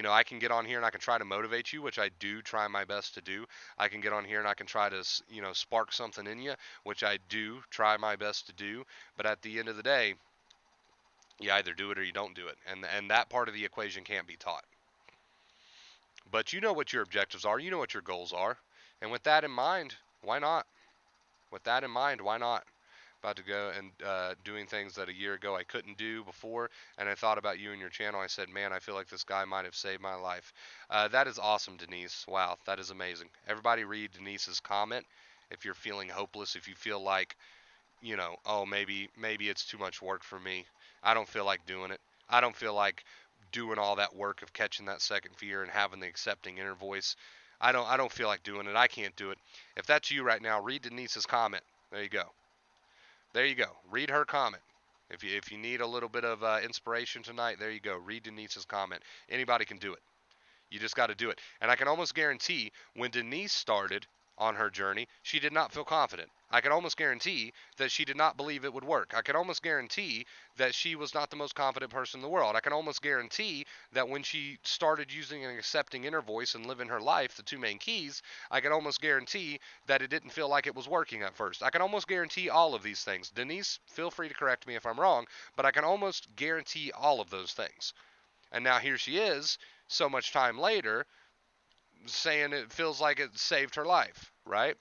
A: I can get on here and I can try to motivate you, which I do try my best to do. I can get on here and I can try to spark something in you, which I do try my best to do. But at the end of the day, you either do it or you don't do it, and that part of the equation can't be taught. But you know what your objectives are, you know what your goals are, and with that in mind, why not? With that in mind, why not? About to go and doing things that a year ago I couldn't do before, and I thought about you and your channel. I said, man, I feel like this guy might have saved my life. That is awesome, Denise. Wow, that is amazing. Everybody read Denise's comment. If you're feeling hopeless, if you feel like oh, maybe it's too much work for me. I don't feel like doing it. I don't feel like doing all that work of catching that second fear and having the accepting inner voice. I don't feel like doing it. I can't do it. If that's you right now, read Denise's comment. There you go. There you go. Read her comment. If you need a little bit of inspiration tonight, there you go. Read Denise's comment. Anybody can do it. You just got to do it. And I can almost guarantee when Denise started on her journey, she did not feel confident. I can almost guarantee that she did not believe it would work. I can almost guarantee that she was not the most confident person in the world. I can almost guarantee that when she started using an accepting inner voice and living her life, the two main keys, I can almost guarantee that it didn't feel like it was working at first. I can almost guarantee all of these things. Denise, feel free to correct me if I'm wrong, but I can almost guarantee all of those things. And now here she is, so much time later, saying it feels like it saved her life, right?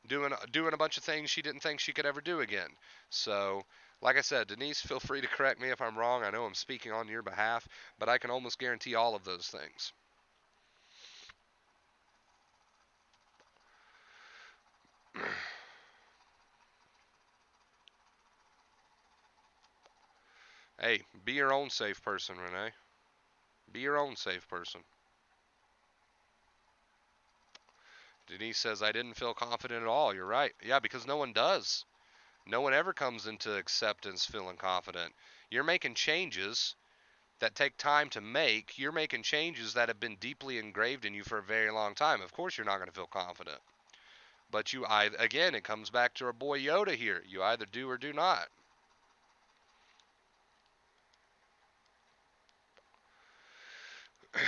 A: Doing a bunch of things she didn't think she could ever do again. So, like I said, Denise, feel free to correct me if I'm wrong. I know I'm speaking on your behalf, but I can almost guarantee all of those things. Hey, be your own safe person, Renee. Be your own safe person. Denise says, I didn't feel confident at all. You're right. Yeah, because no one does. No one ever comes into acceptance feeling confident. You're making changes that take time to make. You're making changes that have been deeply engraved in you for a very long time. Of course, you're not going to feel confident. But again, it comes back to our boy Yoda here. You either do or do not.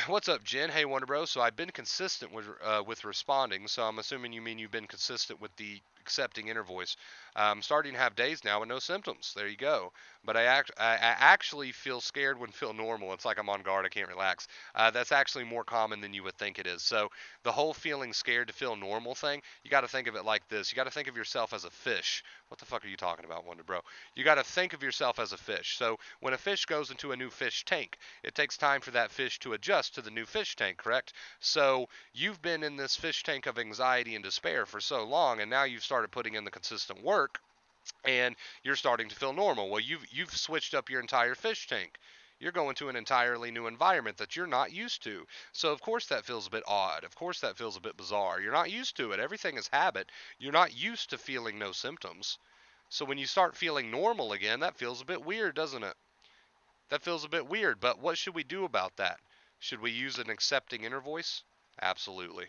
A: What's up, Jen? Hey, Wonder Bro. So I've been consistent with responding. So I'm assuming you mean you've been consistent with the accepting inner voice. I'm starting to have days now with no symptoms. There you go. But I actually feel scared when feel normal. It's like I'm on guard. I can't relax. That's actually more common than you would think it is. So the whole feeling scared to feel normal thing, you got to think of it like this. You got to think of yourself as a fish. What the fuck are you talking about, Wonder Bro? You got to think of yourself as a fish. So when a fish goes into a new fish tank, it takes time for that fish to adjust to the new fish tank, correct? So you've been in this fish tank of anxiety and despair for so long, and now you've started putting in the consistent work, and you're starting to feel normal. Well, you've switched up your entire fish tank. You're going to an entirely new environment that you're not used to. So of course that feels a bit odd. Of course that feels a bit bizarre. You're not used to it. Everything is habit. You're not used to feeling no symptoms. So when you start feeling normal again, that feels a bit weird, doesn't it? That feels a bit weird, but what should we do about that? Should we use an accepting inner voice? Absolutely.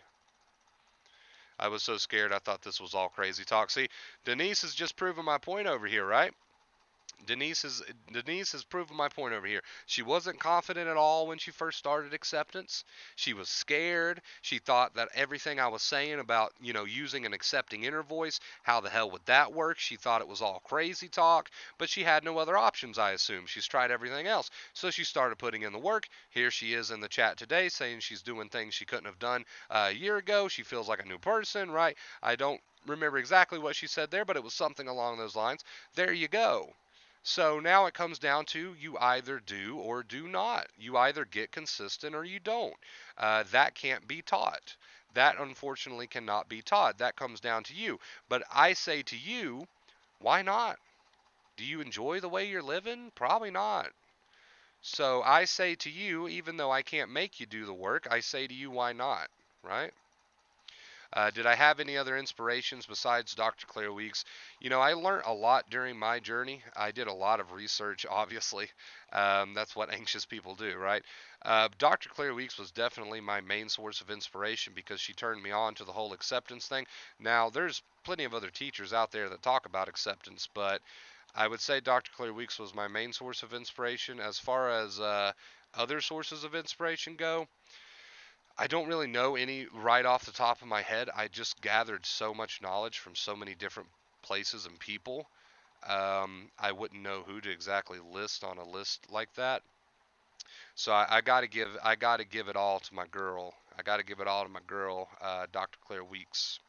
A: I was so scared I thought this was all crazy talk. See, Denise has just proven my point over here, right? Denise is Denise has proven my point over here. She wasn't confident at all when she first started acceptance. She was scared. She thought that everything I was saying about, using an accepting inner voice, how the hell would that work? She thought it was all crazy talk, but she had no other options, I assume. She's tried everything else. So she started putting in the work. Here she is in the chat today saying she's doing things she couldn't have done a year ago. She feels like a new person, right? I don't remember exactly what she said there, but it was something along those lines. There you go. So now it comes down to you either do or do not. You either get consistent or you don't. That can't be taught. That unfortunately cannot be taught. That comes down to you. But I say to you, why not? Do you enjoy the way you're living? Probably not. So I say to you, even though I can't make you do the work, I say to you, why not? Right? Did I have any other inspirations besides Dr. Claire Weeks? I learned a lot during my journey. I did a lot of research, obviously. That's what anxious people do, right? Dr. Claire Weeks was definitely my main source of inspiration because she turned me on to the whole acceptance thing. Now, there's plenty of other teachers out there that talk about acceptance, but I would say Dr. Claire Weeks was my main source of inspiration. As far as other sources of inspiration go, I don't really know any right off the top of my head. I just gathered so much knowledge from so many different places and people. I wouldn't know who to exactly list on a list like that. So I gotta give it all to my girl. I gotta give it all to my girl, Dr. Claire Weeks.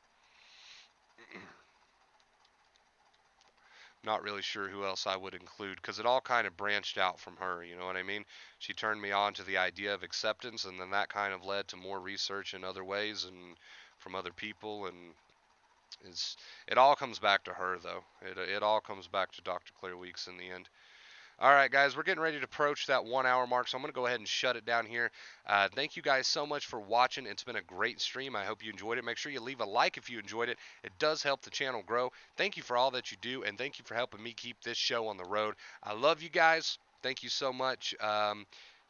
A: Not really sure who else I would include because it all kind of branched out from her. You know what I mean? She turned me on to the idea of acceptance, and then that kind of led to more research in other ways and from other people. And it all comes back to her, though. It all comes back to Dr. Claire Weeks in the end. All right, guys, we're getting ready to approach that 1 hour mark, so I'm going to go ahead and shut it down here. Thank you guys so much for watching. It's been a great stream. I hope you enjoyed it. Make sure you leave a like if you enjoyed it. It does help the channel grow. Thank you for all that you do, and thank you for helping me keep this show on the road. I love you guys. Thank you so much.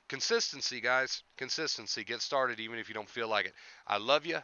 A: Consistency, guys. Consistency. Get started even if you don't feel like it. I love you.